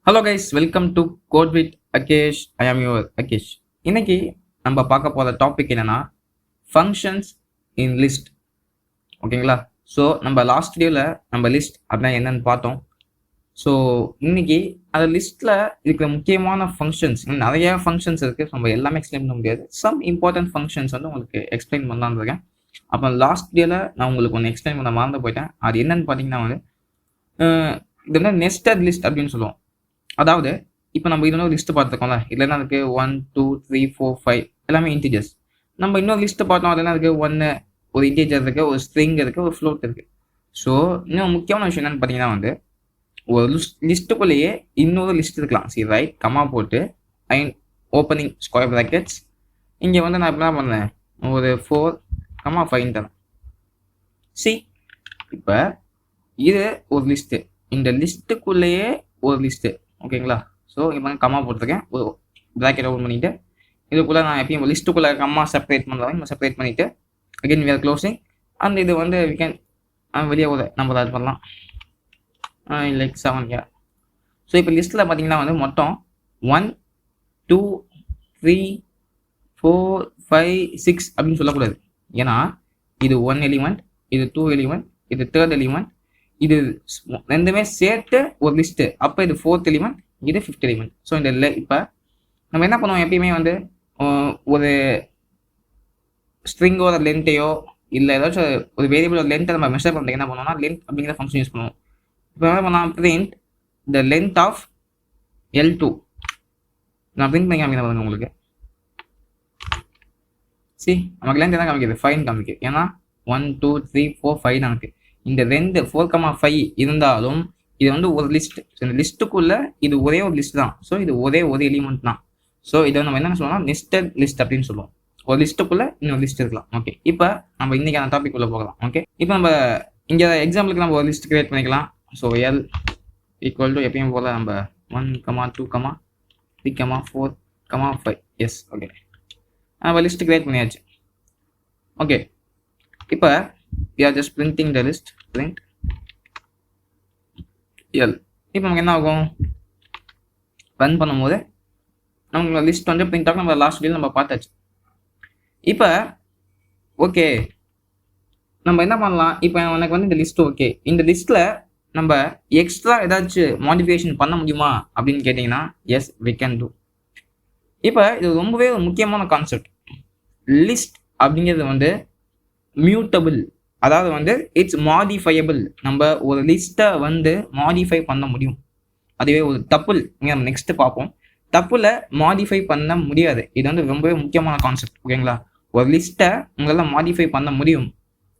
Hello guys, welcome to code with Akesh. I am your Akesh. இன்னைக்கு நம்ம பார்க்க போகிற டாபிக் என்னன்னா ஃபங்க்ஷன்ஸ் இன் லிஸ்ட். ஓகேங்களா? ஸோ நம்ம லாஸ்ட் வீடியோவில் நம்ம லிஸ்ட் அப்படின்னா என்னன்னு பார்த்தோம். ஸோ இன்னைக்கு அந்த லிஸ்ட்டில் இருக்கிற முக்கியமான ஃபங்க்ஷன்ஸ் நிறைய ஃபங்க்ஷன்ஸ் இருக்குது. நம்ம எல்லாமே எக்ஸ்பிளைன் பண்ண முடியாது. சம் இம்பார்ட்டன்ட் ஃபங்க்ஷன்ஸ் வந்து உங்களுக்கு எக்ஸ்பிளைன் பண்ணலான்னு இருக்கேன். அப்போ லாஸ்ட் வீடியோவில் நான் உங்களுக்கு ஒன்று எக்ஸ்பிளைன் பண்ண மறந்து போயிட்டேன். அது என்னன்னு பார்த்தீங்கன்னா வந்து இது வந்து நெஸ்டட் லிஸ்ட் அப்படின்னு சொல்லுவோம். அதாவது இப்போ நம்ம இன்னொரு லிஸ்ட்டு பார்த்துருக்கோம்ல, இதில் என்ன இருக்குது 1 2 3 4 5 எல்லாமே இன்டிஜர்ஸ். நம்ம இன்னொரு லிஸ்ட்டு பார்த்தோம், அதில் என்ன இருக்குது 1 ஒரு இன்டிஜர் இருக்குது, ஒரு ஸ்ட்ரிங் இருக்குது, ஒரு ஃப்ளோட் இருக்குது. ஸோ இன்னும் முக்கியமான விஷயம் என்னென்னு பார்த்தீங்கன்னா வந்து ஒரு லிஸ்ட்டுக்குள்ளேயே இன்னொரு லிஸ்ட் இருக்கலாம். சரி, ரைட் கமா போட்டு ஓப்பனிங் ஸ்கொயர் ப்ராக்கெட்ஸ். இங்கே வந்து நான் இப்போ என்ன பண்ணேன், ஒரு 4 5 தரேன். சி, இப்போ இது ஒரு லிஸ்ட்டு, இந்த லிஸ்ட்டுக்குள்ளேயே ஒரு லிஸ்ட்டு. ஓகேங்களா? ஸோ இப்போ கம்மா போட்டிருக்கேன், ஒரு ப்ராக்கெட் ஓப்பன் பண்ணிவிட்டு இதுக்குள்ளே நான் எப்பயும் லிஸ்ட்டுக்குள்ளே கம்மா செப்பரேட் பண்ணுறேன். செப்பரேட் பண்ணிவிட்டு again we are closing. And இது வந்து வி கேன் வெளியே ஒரு நம்ம ஆட் பண்ணலாம், லைக் 7 யா. ஸோ இப்போ லிஸ்ட்டில் பார்த்தீங்கன்னா வந்து மொத்தம் 1 2 3 4 5 6 அப்படின்னு சொல்லக்கூடாது. ஏன்னா இது 1 எலிமெண்ட், இது 2 எலிமெண்ட், இது 3rd எலிமெண்ட், இது ரெண்டுமே சேர்த்து ஒரு லிஸ்ட்டு. அப்போ இது 4th எலிமெண்ட், இது 5th எலிமெண்ட். ஸோ இந்த இப்போ நம்ம என்ன பண்ணுவோம், எப்பயுமே வந்து ஒரு ஸ்ட்ரிங்கோட லென்த்தையோ இல்லை ஏதாச்சும் ஒரு வேரியபிளோட லென்த்தை நம்ம மெஷர் பண்ணுறதுக்கு என்ன பண்ணுவோம்னா லென்த் அப்படிங்கிற ஃபங்க்ஷன் யூஸ் பண்ணுவோம். இப்போ என்ன பண்ணலாம், print the length of L2. நான் பிரிண்ட் பண்ணி காமிக்கிறேன் பாருங்க உங்களுக்கு. சி, நமக்கு லென்த் என்ன காமிக்குது, 5 காமிக்குது. ஏன்னா 1 2 3 4 5 தான் இருக்குது. இந்த 4 5 இருந்தாலும் இது வந்து ஒரு லிஸ்ட். ஸோ இந்த லிஸ்ட்டுக்குள்ள இது ஒரே ஒரு லிஸ்ட் தான். ஸோ இது ஒரே ஒரு எலிமெண்ட் தான். ஸோ இதை நம்ம என்ன சொல்லலாம், நெஸ்டட் லிஸ்ட் அப்படின்னு சொல்லுவோம். ஒரு லிஸ்ட்டுக்குள்ள இன்னொரு லிஸ்ட் இருக்கலாம். ஓகே, இப்போ நம்ம இன்னைக்கான டாபிக் உள்ள போகலாம். ஓகே, இப்போ நம்ம இங்கே எக்ஸாம்பிளுக்கு நம்ம ஒரு லிஸ்ட் கிரியேட் பண்ணிக்கலாம். ஸோ எல் ஈக்குவல் டு எப்பயும் போல நம்ம 1 2 3 4 5. எஸ், ஓகே, நம்ம லிஸ்ட் கிரியேட் பண்ணியாச்சு. ஓகே, இப்போ we are just printing the list, print L. இப்போ நமக்கு என்ன ஆகும், ரன் பண்ணும்போது நமக்கு லிஸ்ட் வந்து பிரிண்ட் ஆகும். நம்ம லாஸ்ட் வீடியோ நம்ம பார்த்தாச்சு. இப்போ ஓகே, நம்ம என்ன பண்ணலாம், இப்போ எனக்கு வந்து இந்த லிஸ்ட் ஓகே, இந்த லிஸ்ட்டில் நம்ம எக்ஸ்ட்ரா ஏதாச்சும் மாடிஃபிகேஷன் பண்ண முடியுமா அப்படின்னு கேட்டிங்கன்னா எஸ், we can do. இப்போ இது ரொம்பவே ஒரு முக்கியமான கான்செப்ட். லிஸ்ட் அப்படிங்கிறது வந்து மியூட்டபிள், அதாவது வந்து இட்ஸ் மாடிஃபையபிள். நம்ம ஒரு லிஸ்ட்டை வந்து மாடிஃபை பண்ண முடியும். அதுவே ஒரு டப்புள் நம்ம நெக்ஸ்ட் பார்ப்போம். டப்புல மாடிஃபை பண்ண முடியாது. இது வந்து ரொம்பவே முக்கியமான கான்செப்ட். ஓகேங்களா? ஒரு லிஸ்ட்டை உங்களால் மாடிஃபை பண்ண முடியும்,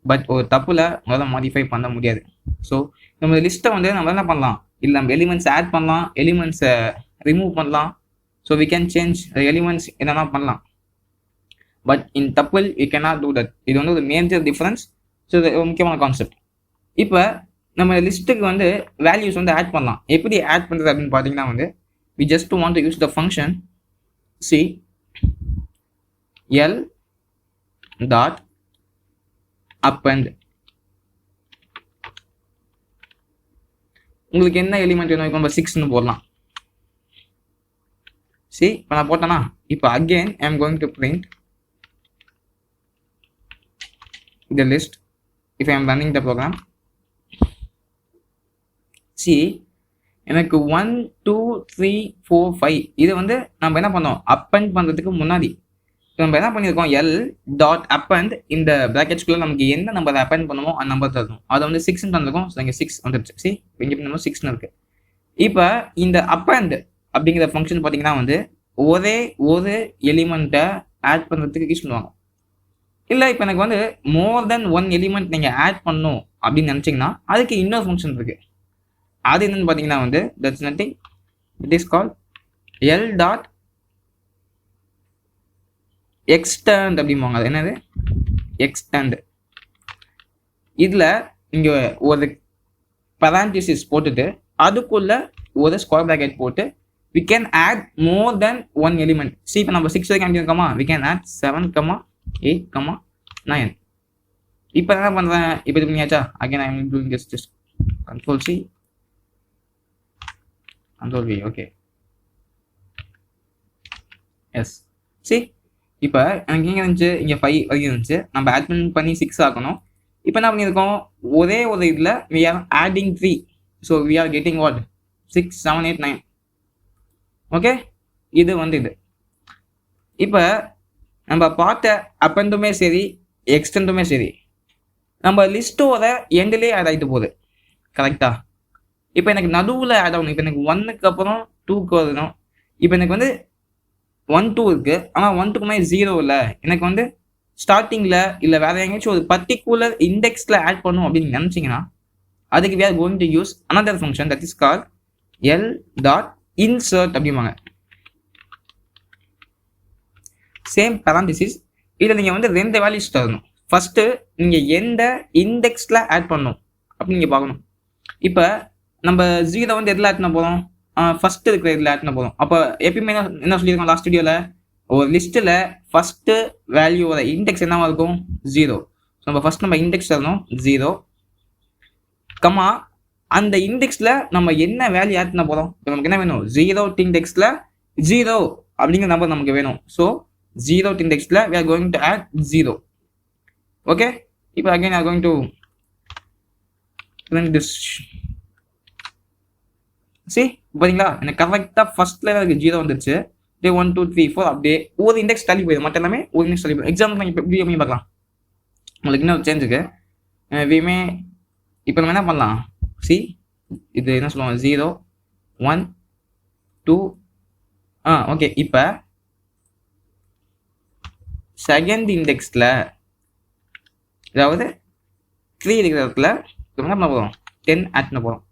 பட் ஒரு டப்புல உங்களால் மாடிஃபை பண்ண முடியாது. ஸோ நம்ம லிஸ்ட்டை வந்து நம்ம என்ன பண்ணலாம், இல்லை நம்ம எலிமெண்ட்ஸ் ஆட் பண்ணலாம், எலிமெண்ட்ஸை ரிமூவ் பண்ணலாம். So we can change elements என்னென்னா பண்ணலாம். But in tuple you cannot do that. இது வந்து ஒரு மேஜர் டிஃபரன்ஸ். ஸோ இது ஒரு முக்கியமான கான்செப்ட். இப்போ நம்ம லிஸ்ட்டுக்கு வந்து வேல்யூஸ் வந்து ஆட் பண்ணலாம். எப்படி ஆட் பண்ணுறது அப்படின்னு பார்த்தீங்கன்னா வந்து we just want to use the function c l dot append. உங்களுக்கு என்ன எலிமெண்ட் வேணும், இப்போ நம்ம 6ன்னு போடலாம். சி, இப்போ நான் போட்டேன்னா இப்போ again I am going to print the list if I am running the program. See, எனக்கு 1 2 3 4 5 இது வந்து நம்ம என்ன பண்ணோம், அப்பெண்ட் பண்ணுறதுக்கு முன்னாடி நம்ம என்ன பண்ணியிருக்கோம், எல் டாட் அப்பெண்ட். இந்த ப்ராக்கெட்ஸ்குள்ளே நமக்கு என்ன நம்பர் அப்பெண்ட் பண்ணுமோ அந்த நம்பர் தரணும். அதை வந்து 6ன்னு தந்திருக்கோம். ஸோ இங்கே 6 வந்துடுச்சு. சி, இங்கே நம்ம 6ன்னு இருக்குது. இப்போ இந்த அப்பெண்ட் அப்படிங்கிற ஃபங்க்ஷன் பார்த்தீங்கன்னா வந்து ஒரே ஒரு எலிமெண்ட்டை ஆட் பண்ணுறதுக்கு யூஸ் பண்ணுவாங்க. இல்லை இப்போ எனக்கு வந்து மோர் தென் 1 எலிமெண்ட் நீங்கள் ஆட் பண்ணணும் அப்படின்னு நினச்சிங்கன்னா அதுக்கு இன்னொரு ஃபங்க்ஷன் இருக்குது. அது என்னன்னு பார்த்தீங்கன்னா வந்து that's nothing, it is called L dot extend அப்படிம்பாங்க. அது என்னது, எக்ஸ்டெண்ட். இதில் இங்கே ஒரு பரான்டிசிஸ் போட்டுட்டு அதுக்குள்ள ஒரு ஸ்கொயர் ப்ராக்கெட் போட்டு we can add more than 1 element. See, இப்போ நம்ம 6 வரைக்கும் அனுப்பியிருக்கோமா, we can add 7 8 9. இப்போ என்ன பண்ணுறேன், இப்போ இது பண்ணியாச்சா, again I am doing this, just Control C. Control V, okay. Yes. See, இப்போ எனக்கு எங்கே இருந்துச்சு, இங்கே 5 வரைக்கும் இருந்துச்சு. நம்ம ஆட் பண்ணி 6 ஆக்கணும். இப்போ என்ன பண்ணியிருக்கோம், ஒரே ஒரு இதில் we are adding 3. So we are getting what? 6, 7, 8, 9. Okay, இது வந்து இது. இப்போ நம்ம பார்த்த அப்பெண்டுமே சரி எக்ஸ்டெண்டுமே சரி நம்ம லிஸ்ட்டோட எண்ட்லேயே ஆட் ஆகிட்டு போகுது. கரெக்டா? இப்போ எனக்கு நடுவில் ஆட் ஆகணும். இப்போ எனக்கு 1க்கு அப்புறம் 2க்கு வரணும். இப்போ எனக்கு வந்து 1 2 இருக்குது, ஆனால் 1 2க்குமே 0 இல்லை. எனக்கு வந்து ஸ்டார்டிங்கில் இல்லை வேறு எங்கேயாச்சும் ஒரு பர்டிகுலர் இண்டெக்ஸில் ஆட் பண்ணும் அப்படின்னு நினச்சிங்கன்னா அதுக்கு we are going to use another function that is called l.insert அப்படிம்பாங்க. Same parenthesis. இதில் நீங்கள் வந்து 2 வேல்யூஸ் தரணும். ஃபஸ்ட்டு நீங்கள் எந்த இண்டெக்ஸில் ஆட் பண்ணணும் அப்படின்னு நீங்கள் பார்க்கணும். இப்போ நம்ம 0 வந்து எதில் ஆட் பண்ண போகிறோம், ஃபஸ்ட்டு இருக்கிற இதில் ஆட் பண்ண போகிறோம். அப்போ எப்பயுமே என்ன சொல்லியிருக்கோம் லாஸ்ட் வீடியோவில், ஒரு லிஸ்ட்டில் ஃபஸ்ட்டு வேல்யூவோட இண்டெக்ஸ் என்னவாக இருக்கும், 0. ஸோ நம்ம ஃபஸ்ட் நம்ம இண்டெக்ஸ் தரணும் 0, கம்மா அந்த இண்டெக்ஸில் நம்ம என்ன வேல்யூ ஆட் பண்ண போகிறோம். இப்போ நமக்கு என்ன வேணும், 0th இண்டெக்ஸில் 0 அப்படிங்கிற நம்பர் நமக்கு வேணும். So 0th இண்டெக்ஸில் we are going to add 0. Okay, இப்போ again we are going to print this. see பார்த்தீங்களா, எனக்கு கரெக்டாக ஃபர்ஸ்ட்ல எனக்கு 0 வந்துருச்சு. 1 2 3 4 அப்படியே ஒரு இண்டெக்ஸ் தள்ளி போயிடும், மற்ற எல்லாமே ஒரு இண்டெக்ஸ் தள்ளி போயிடும். எக்ஸாம்பிள் இப்போ எப்படி பார்க்கலாம், உங்களுக்கு இன்னும் சேஞ்சுக்கு விமே. இப்போ நம்ம என்ன பண்ணலாம், இது என்ன சொல்லுவாங்க, 0 1 2. ஓகே, இப்போ செகண்ட் இண்டெக்ஸில் அதாவது 3 இருக்கிற இடத்துல என்ன பண்ண போகிறோம், 10 ஆட் பண்ண போகிறோம்.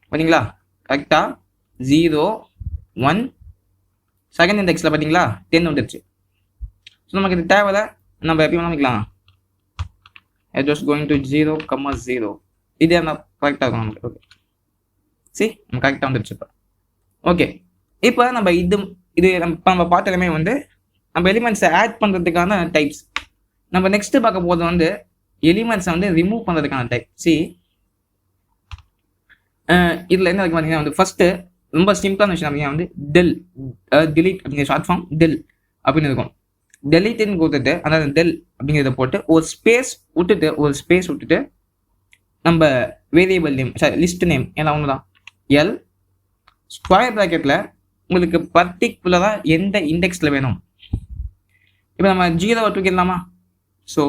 பார்த்தீங்களா கரெக்டாக 0 1 செகண்ட் இண்டெக்ஸில் பார்த்தீங்களா 10 வந்துடுச்சு. ஸோ நமக்கு இது தேவையில்ல, நம்ம எப்படி பண்ணிக்கலாம், just going to 0, 0. இது என்ன கரெக்டாக இருக்கும் நமக்கு. ஓகே, நம்ம கரெக்டாக வந்துடுச்சு. இப்போ ஓகே, இப்போ நம்ம நம்ம பார்த்த எல்லாமே வந்து நம்ம எலிமெண்ட்ஸை ஆட் பண்ணுறதுக்கான டைப்ஸ். நம்ம நெக்ஸ்ட்டு பார்க்க போது வந்து எலிமெண்ட்ஸை வந்து ரிமூவ் பண்ணுறதுக்கான டைப். இதில் என்ன இருக்கு பார்த்தீங்கன்னா வந்து ஃபஸ்ட்டு ரொம்ப சிம்பிளான விஷயம் அப்படின்னா வந்து delete அப்படிங்கிற ஷார்ட் ஃபார்ம் del அப்படின்னு இருக்கும். டெலிட்னு கொடுத்துட்டு அதாவது del அப்படிங்கிறத போட்டு ஒரு ஸ்பேஸ் விட்டுட்டு நம்ம வேரியபிள் நேம் லிஸ்ட் நேம் எல்லாம் ஒன்று தான், எல் ஸ்கொயர் ப்ராக்கெட்டில் உங்களுக்கு பர்டிகுலராக எந்த இண்டெக்ஸில் வேணும். இப்போ நம்ம 0 தூக்கிடலாமா. So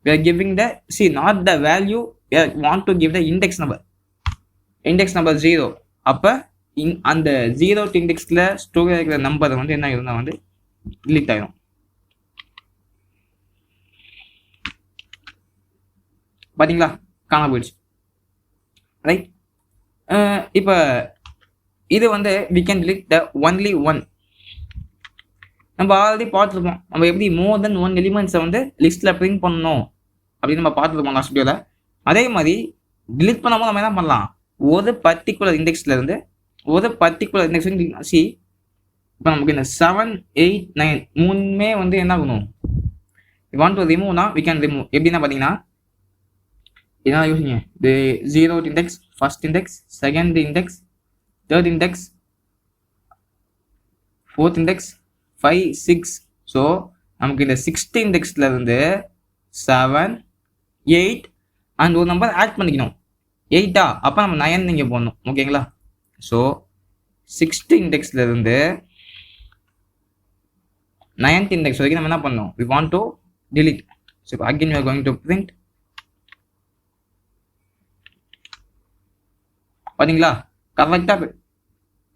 we are giving the not the value, we want to give the index number 0. அப்போ அந்த 0th இண்டெக்ஸில் ஸ்டோர் ஆகிற நம்பரை வந்து என்ன இருந்தால் வந்து delete ஆகிடும். பார்த்தீங்களா, காண போயிடுச்சு. ரைட், இப்போ இது வந்து we can delete the only one. நம்ம ஆல்ரெடி பார்த்துருப்போம், நம்ம எப்படி மோர் தென் 1 எலிமெண்ட்ஸை வந்து லிஸ்ட்டில் பிரிண்ட் பண்ணணும் அப்படின்னு நம்ம பார்த்துருப்போம் லாஸ்ட் வீடியோவில். அதே மாதிரி டிலீட் பண்ணும்போது நம்ம என்ன பண்ணலாம், ஒரு பர்டிகுலர் இண்டெக்ஸ்லேருந்து ஒரு பர்டிகுலர் இண்டெக்ஸ் இப்போ நமக்கு இந்த 7 8 9 மூணுமே வந்து என்ன ஆகணும், we want to remove we can remove. எப்படின்னா பார்த்தீங்கன்னா என்ன யோசிங்க, இது 0th index, first index, second index, third index, fourth index, 5 6. So நமக்கு இந்த 6th இண்டெக்ஸில் இருந்து 7 8 அண்ட் ஒரு நம்பர் ஆட் பண்ணிக்கணும், 8. அப்போ நம்ம 9 இங்கே போடணும். ஓகேங்களா. ஸோ 6th இண்டெக்ஸில் இருந்து 9th இண்டெக்ஸ் வரைக்கும் நம்ம என்ன பண்ணணும், we want to delete. So again we are going to print. பார்த்தீங்களா கரெக்டாக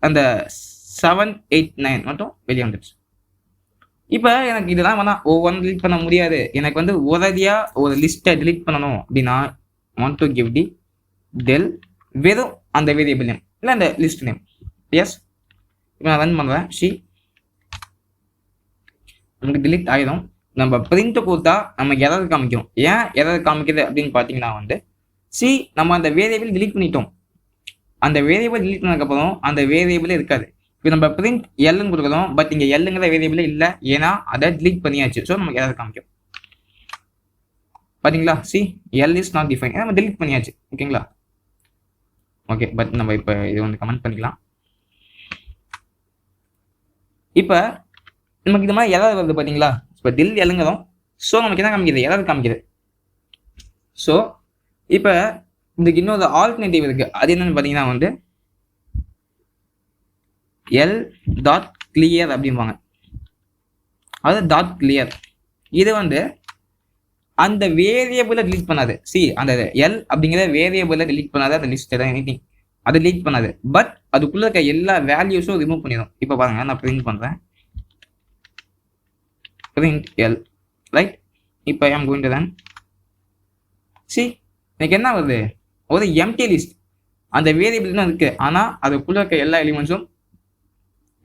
அந்த 7 8 9 மட்டும் வெளியே வந்துடுச்சு. இப்போ எனக்கு இதெல்லாம் வேணாம், ஒவ்வொன்று delete பண்ண முடியாது, எனக்கு வந்து ஒரேடியாக ஒரு லிஸ்ட்டை delete பண்ணணும் அப்படின்னா want to give the del வெறும் அந்த வேரியபிள் நேம் இல்லை அந்த லிஸ்ட் நேம். எஸ், இப்போ நான் ரன் பண்ணுறேன். நமக்கு delete ஆகிடும். நம்ம பிரிண்ட் கொடுத்தா நமக்கு எதாவது காமிக்கும். ஏன் எதாவது காமிக்குது அப்படின்னு பார்த்தீங்கன்னா வந்து நம்ம அந்த வேரியபிள் delete பண்ணிட்டோம். அந்த வேரியபிள் delete பண்ணதுக்கப்புறம் அந்த வேரியபிளே இருக்காது. இப்போ நம்ம பிரிண்ட் எல்லுன்னு கொடுக்குறோம், பட் இங்கே எல்லுங்கிற வேரியபிளே இல்லை, ஏன்னா அதை delete பண்ணியாச்சு. ஸோ நமக்கு எதாவது காமிக்கும். பார்த்தீங்களா, எல் இஸ் நாட் டிஃபைன், நம்ம delete பண்ணியாச்சு. ஓகேங்களா. ஓகே, பட் நம்ம இப்போ இது வந்து கமெண்ட் பண்ணிக்கலாம். இப்போ நமக்கு இது மாதிரி எரர் வருது பார்த்தீங்களா? இப்போ டில் எல்லுங்கிறோம். ஸோ நமக்கு என்ன காமிக்குது? எரர் காமிக்குது. ஸோ இப்போ இதுக்கு இன்னொரு ஆல்டர்னேட்டிவ் இருக்கு. அது என்னன்னு பார்த்தீங்கன்னா வந்து எல் டாட் கிளியர் அப்படிம்பாங்க. அது டாட் கிளியர். இது வந்து அந்த வேரியபிளை delete பண்ணாது. அந்த எல் அப்படிங்கிற வேரியபிளை delete பண்ணாது. அந்த லிஸ்ட் ஏதாவது எனிதிங் அதை delete பண்ணாது. பட் அதுக்குள்ள இருக்க எல்லா வேல்யூஸும் ரிமூவ் பண்ணிடும். இப்போ பாருங்க, நான் பிரிண்ட் பண்றேன். print l, right? இப்போ ஐ அம் கோயிங் டு ரன். எனக்கு என்ன வருது? ஒரு எம்டி லிஸ்ட். அந்த வேரியபிள் தான் இருக்கு, ஆனா அதுக்குள்ள இருக்க எல்லா எலிமெண்ட்ஸும்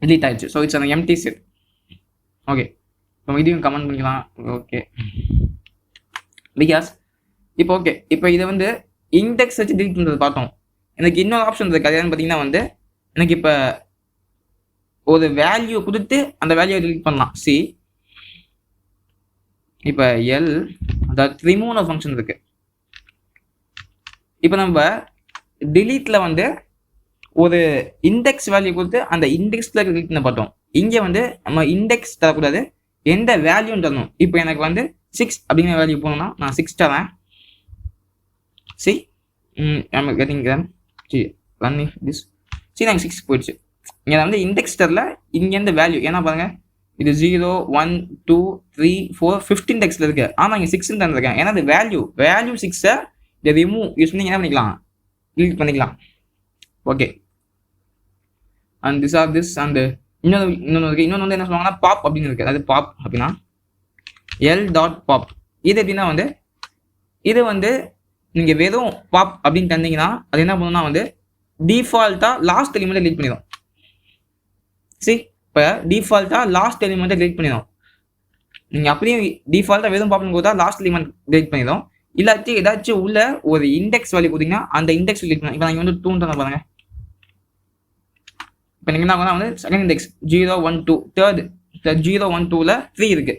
delete ஆயிடுச்சு. So it's an empty set. Okay, இப்போ இதையும் கமெண்ட் பண்ணிக்கலாம். ஓகே, பிகாஸ் இப்போ ஓகே, இப்போ இதை வந்து இண்டெக்ஸ் வச்சு delete பண்ணுறது பார்த்தோம். எனக்கு இன்னொரு ஆப்ஷன் இருக்கு. அது பார்த்தீங்கன்னா வந்து எனக்கு இப்போ ஒரு வேல்யூ கொடுத்து அந்த வேல்யூவை delete பண்ணலாம். இப்போ எல் அதாவது ரிமூவ் ஃபங்க்ஷன் இருக்கு. இப்போ நம்ம டிலீட்ல வந்து ஒரு இண்டெக்ஸ் வேல்யூ கொடுத்து அந்த இண்டெக்ஸ்ல delete பண்ண பார்த்தோம். இங்கே வந்து நம்ம இண்டெக்ஸ் தரக்கூடாது, எந்த வேல்யூன்னு தரணும். இப்போ எனக்கு வந்து 6 அப்படிங்கிற வேல்யூ போகணும்னா நான் 6 தரேன். I'm getting them. Run this. நாங்கள் 6 போயிடுச்சு. இங்கே வந்து இண்டெக்ஸ் தரல, இங்கேருந்து வேல்யூ. ஏன்னா பாருங்க, இது 0 1 2 3 4 15 டெக்ஸ்ட்ல இருக்கு. ஆனால் இங்கே 6 தந்துருக்கேன். ஏன்னா அது வேல்யூ 6 இதை ரிமூவ் யூஸ் பண்ணி என்ன பண்ணிக்கலாம்? delete பண்ணிக்கலாம். Okay, and this or this. And இன்னொன்று இருக்கு. இன்னொன்று வந்து என்ன சொல்லுவாங்கன்னா பாப் அப்படின்னு இருக்கு. அது பாப் அப்படின்னா எல் டாட் பாப். இது எப்படின்னா வந்து இது வந்து நீங்கள் வெறும் பாப் அப்படின்னு தந்தீங்கன்னா அது என்ன பண்ணுன்னா வந்து டிஃபால்ட்டாக லாஸ்ட் எலிமெண்ட்டை delete பண்ணிடும். இப்போ டிஃபால்ட்டாக லாஸ்ட் எலிமெண்ட்டை delete பண்ணிடும். நீங்கள் அப்படியே டிஃபால்ட்டாக வெறும் பாப்னு கொடுத்தா லாஸ்ட் எலிமெண்ட் delete பண்ணிடும். இல்லாட்டி ஏதாச்சும் உள்ள ஒரு இண்டெக்ஸ் வேல்யூ கொடுத்தீங்கன்னா அந்த இண்டெக்ஸ் delete பண்ணும். இப்போ நீங்கள் வந்து 2 தான் பாருங்க. இப்போ நீங்கள் என்ன வந்து செகண்ட் இண்டெக்ஸ் 0 1 2 தேர்ட் 0 1 2ல 3 இருக்கு.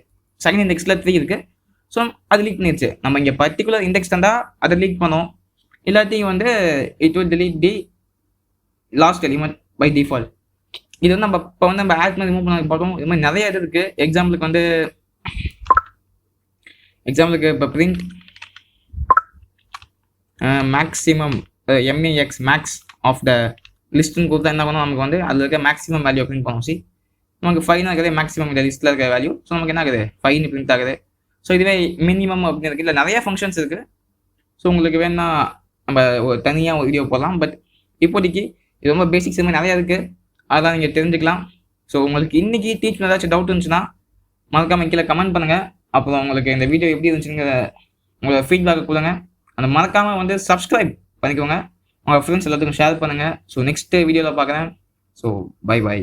செகண்ட் இண்டெக்ஸ்ல 3 இருக்கு. ஸோ அது delete பண்ணிடுச்சு. நம்ம இங்கே பர்டிகுலர் இண்டெக்ஸ் தந்தா அதை delete பண்ணோம். இல்லாட்டி வந்து it will delete the last element by default. இது வந்து நம்ம இப்போ வந்து நம்ம ஆட் பண்ணி ரிமூவ் பண்ண பார்த்தோம். இது மாதிரி நிறைய இது இருக்கு. எக்ஸாம்பிளுக்கு இப்போ print maximum MAX max of the லிஸ்ட்னு கொடுத்தா என்ன பண்ணும்? நமக்கு வந்து அதில் இருக்க மேக்ஸிமம் வேல்யூ பிரிண்ட் பண்ணுவோம். நமக்கு 5 ஆகுது மேக்ஸிமம் இந்த லிஸ்ட்டில் இருக்க வேல்யூ. ஸோ நமக்கு என்ன ஆகுது? 5 பிரிண்ட் ஆகுது. ஸோ இதுவே மினிமம் அப்படின்னு இருக்குது. இல்லை நிறைய ஃபங்க்ஷன்ஸ் இருக்குது. ஸோ உங்களுக்கு வேணா நம்ம ஒரு தனியாக ஒரு வீடியோ போடலாம். பட் இப்போதைக்கு இது ரொம்ப பேசிக்ஸ் மாதிரி நிறையா இருக்குது. அதெல்லாம் நீங்கள் தெரிஞ்சுக்கலாம். ஸோ உங்களுக்கு இன்றைக்கி டீச் ஏதாச்சும் டவுட் இருந்துச்சுன்னா மறக்காமல் கீழே கமெண்ட் பண்ணுங்கள். அப்புறம் உங்களுக்கு இந்த வீடியோ எப்படி இருந்துச்சுங்கிற உங்களோட ஃபீட்பேக் கொடுங்க. அந்த மறக்காமல் வந்து சப்ஸ்கிரைப் பண்ணிக்கோங்க. உங்கள் ஃப்ரெண்ட்ஸ் எல்லாத்துக்கும் ஷேர் பண்ணுங்கள். ஸோ நெக்ஸ்ட் வீடியோவில் பார்க்குறேன். So bye by.